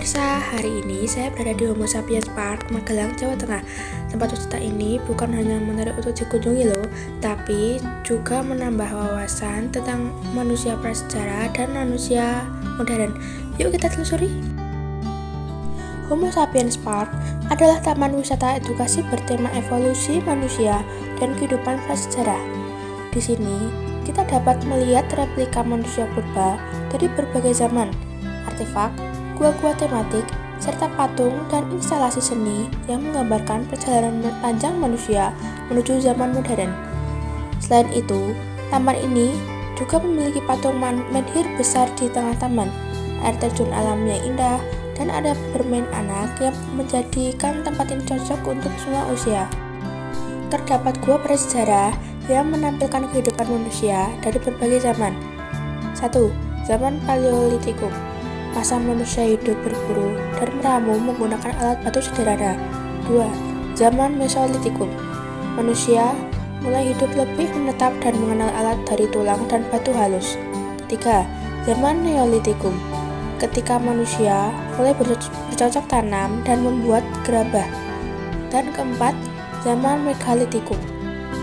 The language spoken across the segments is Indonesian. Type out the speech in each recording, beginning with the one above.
pemirsa, hari ini saya berada di Homo Sapiens Park, Magelang, Jawa Tengah. Tempat wisata ini bukan hanya menarik untuk dikunjungi loh, tapi juga menambah wawasan tentang manusia prasejarah dan manusia modern. Yuk kita telusuri. Homo Sapiens Park adalah taman wisata edukasi bertema evolusi manusia dan kehidupan prasejarah. Di sini, kita dapat melihat replika manusia purba dari berbagai zaman, artefak, gua-gua tematik, serta patung dan instalasi seni yang menggambarkan perjalanan panjang manusia menuju zaman modern. Selain itu, taman ini juga memiliki patung menhir besar di tengah taman, air terjun alam yang indah, dan ada bermain anak yang menjadikan tempat ini cocok untuk semua usia. Terdapat gua prasejarah yang menampilkan kehidupan manusia dari berbagai zaman. 1. Zaman Paleolitikum. Masa manusia hidup berburu dan meramu menggunakan alat batu sederhana. 2. Zaman Mesolitikum. Manusia mulai hidup lebih menetap dan mengenal alat dari tulang dan batu halus. 3. Zaman Neolitikum. Ketika manusia mulai bercocok tanam dan membuat gerabah. Dan keempat, zaman Megalitikum.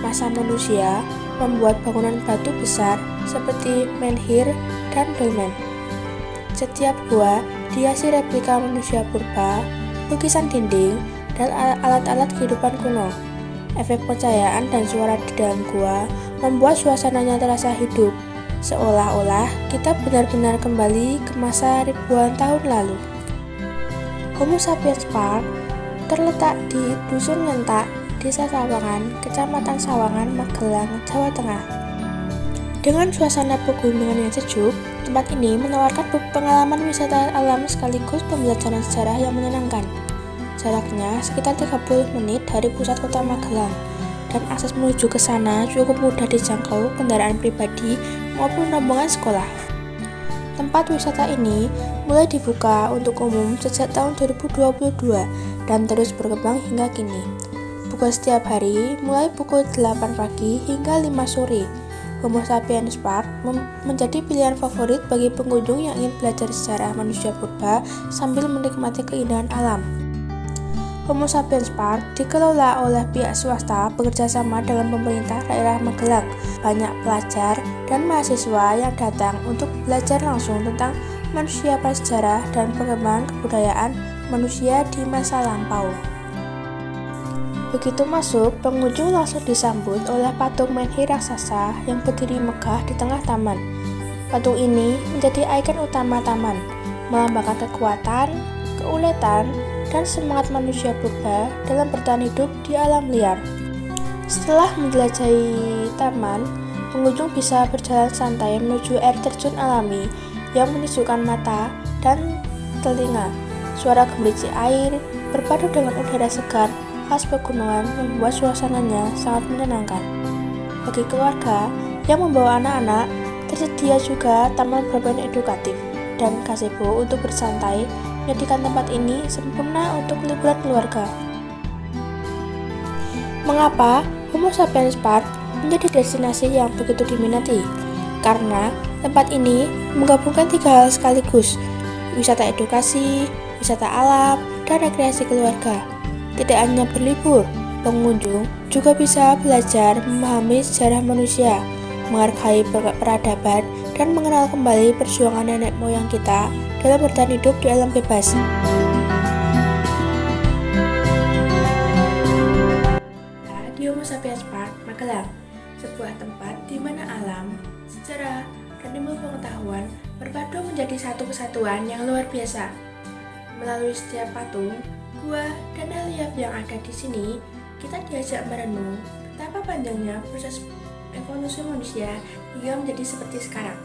Masa manusia membuat bangunan batu besar seperti menhir dan dolmen. Setiap gua dihiasi replika manusia purba, lukisan dinding, dan alat-alat kehidupan kuno. Efek pencahayaan dan suara di dalam gua membuat suasananya terasa hidup, seolah-olah kita benar-benar kembali ke masa ribuan tahun lalu. Homo Sapiens Park terletak di Dusun Ngentak, Desa Sawangan, Kecamatan Sawangan, Magelang, Jawa Tengah. Dengan suasana pegunungan yang sejuk, tempat ini menawarkan pengalaman wisata alam sekaligus pembelajaran sejarah yang menyenangkan. Jaraknya sekitar 30 menit dari pusat kota Magelang, dan akses menuju ke sana cukup mudah dijangkau kendaraan pribadi maupun rombongan sekolah. Tempat wisata ini mulai dibuka untuk umum sejak tahun 2022 dan terus berkembang hingga kini. Buka setiap hari mulai pukul 8 pagi hingga 5 sore. Homo Sapiens Park menjadi pilihan favorit bagi pengunjung yang ingin belajar sejarah manusia purba sambil menikmati keindahan alam. Homo Sapiens Park dikelola oleh pihak swasta bekerja sama dengan pemerintah daerah Magelang. Banyak pelajar dan mahasiswa yang datang untuk belajar langsung tentang manusia prasejarah dan perkembangan kebudayaan manusia di masa lampau. Begitu masuk, pengunjung langsung disambut oleh patung menhir raksasa yang berdiri megah di tengah taman. Patung ini menjadi ikon utama taman, melambangkan kekuatan, keuletan, dan semangat manusia purba dalam bertahan hidup di alam liar. Setelah menjelajahi taman, pengunjung bisa berjalan santai menuju air terjun alami yang menyejukkan mata dan telinga. Suara gemericik air berpadu dengan udara segar khas pegunungan membuat suasananya sangat menyenangkan. Bagi keluarga yang membawa anak-anak, tersedia juga taman bermain edukatif dan gazebo untuk bersantai. Menjadikan tempat ini sempurna untuk liburan keluarga. Mengapa Homo Sapiens Park menjadi destinasi yang begitu diminati? Karena tempat ini menggabungkan 3 hal sekaligus: wisata edukasi, wisata alam, dan rekreasi keluarga. Tidak hanya berlibur, pengunjung juga bisa belajar memahami sejarah manusia, menghargai peradaban, dan mengenal kembali perjuangan nenek moyang kita dalam bertahan hidup di alam bebas. Di Homo Sapiens Park, Magelang, sebuah tempat di mana alam, sejarah, dan ilmu pengetahuan berpadu menjadi satu kesatuan yang luar biasa. Melalui setiap patung, gua, dan relief yang ada di sini, kita diajak merenung betapa panjangnya proses evolusi manusia hingga menjadi seperti sekarang.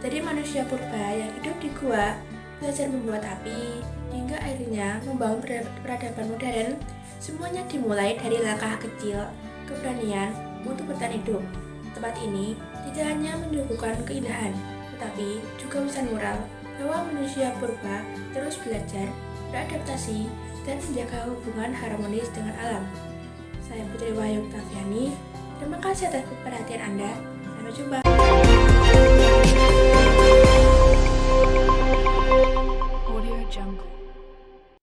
Dari manusia purba yang hidup di gua, belajar membuat api, hingga akhirnya membangun peradaban modern, semuanya dimulai dari langkah kecil, keberanian untuk bertahan hidup. Tempat ini tidak hanya menyuguhkan keindahan, tetapi juga pesan moral bahwa manusia purba terus belajar, beradaptasi, dan menjaga hubungan harmonis dengan alam. Saya Putri Wahyu Oktaviani, terima kasih atas perhatian Anda. Sampai jumpa.